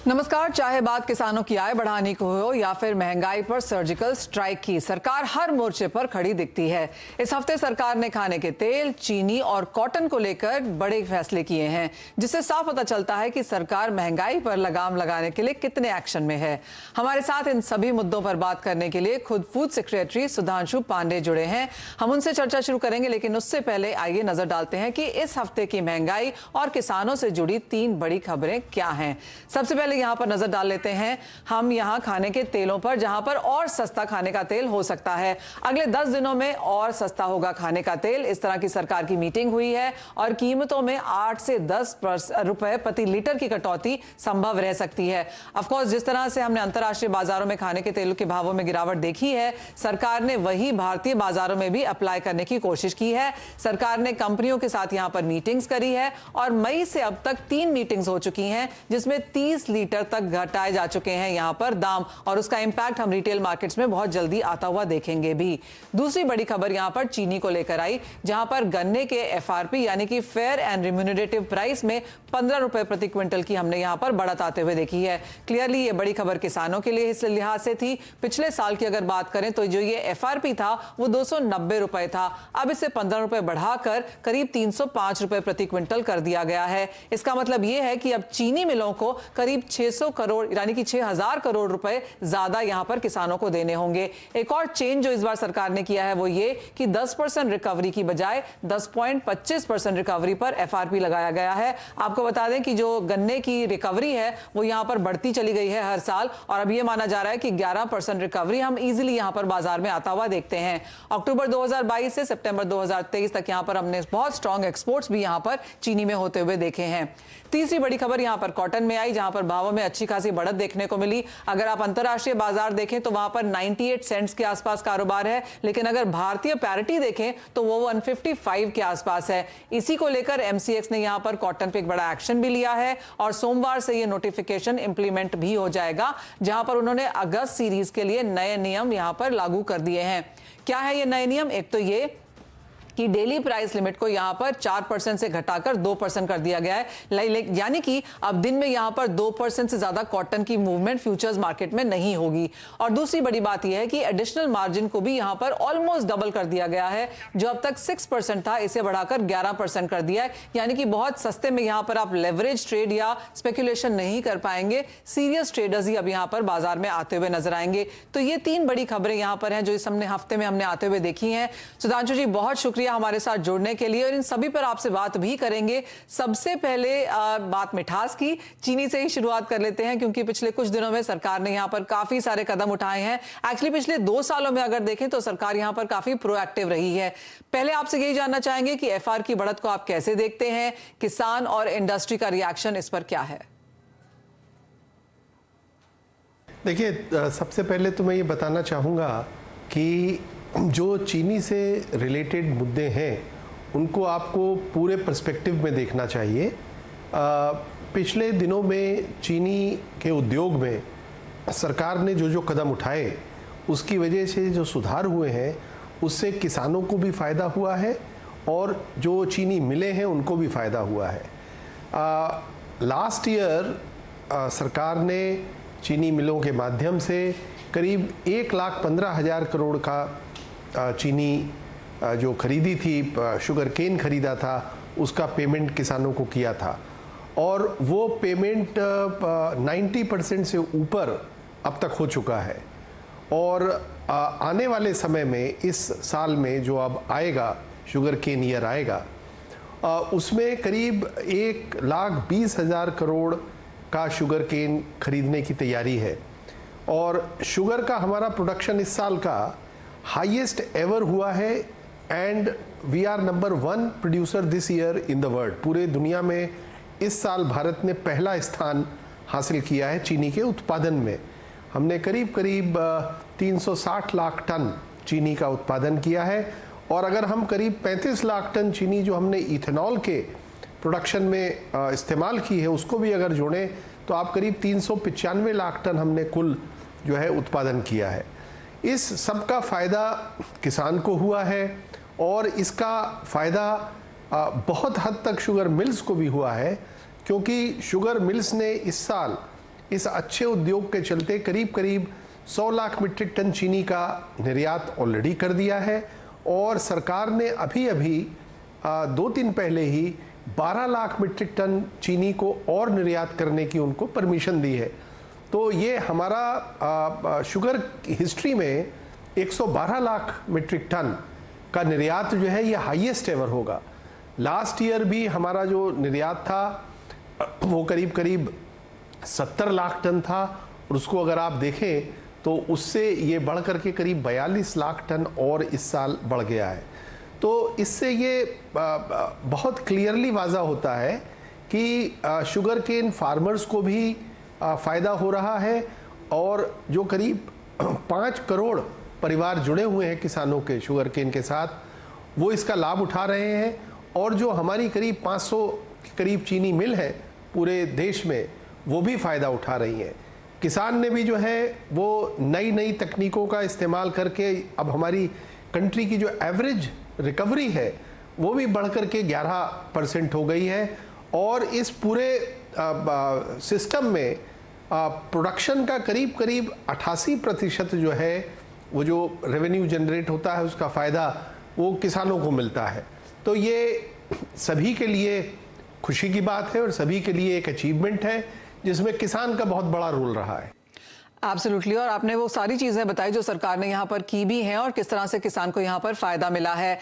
नमस्कार। चाहे बात किसानों की आय बढ़ाने की हो या फिर महंगाई पर सर्जिकल स्ट्राइक की, सरकार हर मोर्चे पर खड़ी दिखती है। इस हफ्ते सरकार ने खाने के तेल, चीनी और कॉटन को लेकर बड़े फैसले किए हैं, जिससे साफ पता चलता है कि सरकार महंगाई पर लगाम लगाने के लिए कितने एक्शन में है। हमारे साथ इन सभी मुद्दों पर बात करने के लिए खुद फूड सेक्रेटरी सुधांशु पांडे जुड़े हैं। हम उनसे चर्चा शुरू करेंगे, लेकिन उससे पहले आइए नजर डालते हैं कि इस हफ्ते की महंगाई और किसानों से जुड़ी 3 बड़ी खबरें क्या हैं। सबसे पहले यहां पर नजर डाल लेते हैं हम यहां खाने के तेलों पर, जहां पर और सस्ता खाने का तेल हो सकता है। अगले 10 दिनों में और सस्ता होगा खाने का तेल, इस तरह की सरकार की मीटिंग हुई है और कीमतों में 8 से 10 रुपए प्रति लीटर की कटौती संभव रह सकती है। ऑफकोर्स जिस तरह से हमने अंतर्राष्ट्रीय बाजारों में खाने के तेल के भावों में गिरावट देखी है, सरकार ने वही भारतीय बाजारों में भी अप्लाई करने की कोशिश की है। सरकार ने कंपनियों के साथ यहां पर मीटिंग्स करी है और मई से अब तक 3 मीटिंग्स हो चुकी हैं, जिसमें 30 लीटर तक घटाए जा चुके हैं यहां पर दाम, और उसका इंपैक्ट हम रिटेल मार्केट्स में बहुत जल्दी आता हुआ देखेंगे भी। दूसरी बड़ी खबर यहां पर चीनी को लेकर आई, जहां पर गन्ने के एफआरपी यानी कि फेयर एंड रिम्यूनरेटिव प्राइस में 15 रुपए प्रति क्विंटल की हमने यहां पर बढ़त आते हुए देखी है। क्लियरली ये बड़ी खबर किसानों के लिए इस लिहाज से थी। पिछले साल की अगर बात करें तो जो ये एफआरपी था वो 290 रुपए था, अब इसे 15 रुपए बढ़ाकर करीब 305 रुपए प्रति क्विंटल कर दिया गया है। इसका मतलब ये है कि अब चीनी मिलों को करीब 600 करोड़ यानी कि 6000 करोड़ रुपए ज्यादा यहां पर किसानों को देने होंगे। एक और चेंज जो इस बार सरकार ने किया है वो ये कि 10% रिकवरी की बजाय 10.25% रिकवरी पर एफआरपी लगाया गया है। आपको बता दें कि जो गन्ने की रिकवरी है वो यहां पर बढ़ती चली गई है हर साल, और अब यह माना जा रहा है कि 11% रिकवरी हम इजीली यहां पर बाजार में आता हुआ देखते हैं। अक्टूबर 2022 से सितंबर 2023 तक यहां पर हमने बहुत स्ट्रॉन्ग एक्सपोर्ट्स भी यहां पर चीनी में होते हुए देखे हैं। तीसरी बड़ी खबर यहां पर कॉटन में आई, जहां पर भावों में अच्छी खासी बढ़त देखने को मिली। अगर आप अंतरराष्ट्रीय बाजार देखें तो वहां पर 98 सेंट्स के आसपास कारोबार है, लेकिन अगर भारतीय पैरिटी देखें तो वो 155 के आसपास है। इसी को लेकर एमसीएक्स ने यहां पर कॉटन पे एक बड़ा एक्शन भी लिया है और सोमवार से ये नोटिफिकेशन इंप्लीमेंट भी हो जाएगा, जहां पर उन्होंने अगस्त सीरीज के लिए नए नियम यहां पर लागू कर दिए हैं। क्या है ये नए नियम? एक तो ये कि डेली प्राइस लिमिट को यहां पर 4% से घटाकर 2% कर दिया गया है, यानी कि अब दिन में यहां पर 2% से ज्यादा कॉटन की मूवमेंट फ्यूचर्स मार्केट में नहीं होगी। और दूसरी बड़ी बात यह है कि एडिशनल मार्जिन को भी यहां पर ऑलमोस्ट डबल कर दिया गया है। जो अब तक 6% था, इसे बढ़ाकर 11% कर दिया है, यानी कि बहुत सस्ते में यहां पर आप लेवरेज ट्रेड या स्पेकुलेशन नहीं कर पाएंगे। सीरियस ट्रेडर्स ही अब यहां पर बाजार में आते हुए नजर आएंगे। तो ये 3 बड़ी खबरें यहां पर हैं जो इस हफ्ते में हमने आते हुए देखी हैं। सुधांशु जी, बहुत शुक्रिया हमारे साथ जुड़ने के लिए, और इन सभी पर आपसे बात भी करेंगे। सबसे पहले बात मिठास की, चीनी से ही शुरुआत कर लेते हैं, क्योंकि पिछले कुछ दिनों में सरकार ने यहां पर काफी सारे कदम उठाए हैं। एक्चुअली पिछले 2 सालों में अगर देखें तो सरकार यहां पर काफी प्रोएक्टिव रही है। पहले आपसे यही जानना चाहेंगे कि एफआर की बढ़त को आप कैसे देखते हैं, किसान और इंडस्ट्री का रिएक्शन इस पर क्या है? देखिए, सबसे पहले तो मैं ये बताना चाहूँगा कि जो चीनी से रिलेटेड मुद्दे हैं उनको आपको पूरे पर्सपेक्टिव में देखना चाहिए। पिछले दिनों में चीनी के उद्योग में सरकार ने जो कदम उठाए उसकी वजह से जो सुधार हुए हैं उससे किसानों को भी फ़ायदा हुआ है और जो चीनी मिले हैं उनको भी फ़ायदा हुआ है। लास्ट ईयर सरकार ने चीनी मिलों के माध्यम से करीब 1,15,000 करोड़ का चीनी जो खरीदी थी, शुगर केन खरीदा था, उसका पेमेंट किसानों को किया था, और वो पेमेंट 90% से ऊपर अब तक हो चुका है। और आने वाले समय में, इस साल में जो अब आएगा, शुगर केन ईयर आएगा, उसमें करीब 1,20,000 करोड़ का शुगर केन खरीदने की तैयारी है। और शुगर का हमारा प्रोडक्शन इस साल का हाईएस्ट एवर हुआ है, and we are number 1 producer this year in the world. पूरे दुनिया में इस साल भारत ने पहला स्थान हासिल किया है चीनी के उत्पादन में। हमने करीब 360 लाख टन चीनी का उत्पादन किया है, और अगर हम करीब 35 लाख टन चीनी जो हमने इथेनॉल के प्रोडक्शन में इस्तेमाल की है उसको भी अगर जोड़ें तो आप करीब 395 लाख टन हमने कुल जो है उत्पादन किया है। इस सब का फ़ायदा किसान को हुआ है, और इसका फ़ायदा बहुत हद तक शुगर मिल्स को भी हुआ है, क्योंकि शुगर मिल्स ने इस साल इस अच्छे उद्योग के चलते करीब करीब 100 लाख मीट्रिक टन चीनी का निर्यात ऑलरेडी कर दिया है और सरकार ने अभी अभी 2 दिन पहले ही 12 लाख मीट्रिक टन चीनी को और निर्यात करने की उनको परमिशन दी है। तो ये हमारा शुगर हिस्ट्री में 112 लाख मीट्रिक टन का निर्यात जो है ये हाईएस्ट एवर होगा। लास्ट ईयर भी हमारा जो निर्यात था वो करीब करीब 70 लाख टन था और उसको अगर आप देखें तो उससे ये बढ़ करके करीब 42 लाख टन और इस साल बढ़ गया है। तो इससे ये बहुत क्लियरली वाज़ा होता है कि शुगर केन फार्मर्स को भी फ़ायदा हो रहा है और जो करीब 5 करोड़ परिवार जुड़े हुए हैं किसानों के शुगर केन के साथ वो इसका लाभ उठा रहे हैं और जो हमारी करीब 500 के करीब चीनी मिल है पूरे देश में वो भी फ़ायदा उठा रही हैं। किसान ने भी जो है वो नई नई तकनीकों का इस्तेमाल करके अब हमारी कंट्री की जो एवरेज रिकवरी है वो भी बढ़ कर के 11% हो गई है और इस पूरे सिस्टम में प्रोडक्शन का करीब करीब 88% जो है वो जो रेवेन्यू जनरेट होता है उसका फ़ायदा वो किसानों को मिलता है। तो ये सभी के लिए खुशी की बात है और सभी के लिए एक अचीवमेंट है जिसमें किसान का बहुत बड़ा रोल रहा है। एब्सोल्युटली, और आपने वो सारी चीजें बताई जो सरकार ने यहाँ पर की भी हैं और किस तरह से किसान को यहाँ पर फायदा मिला है।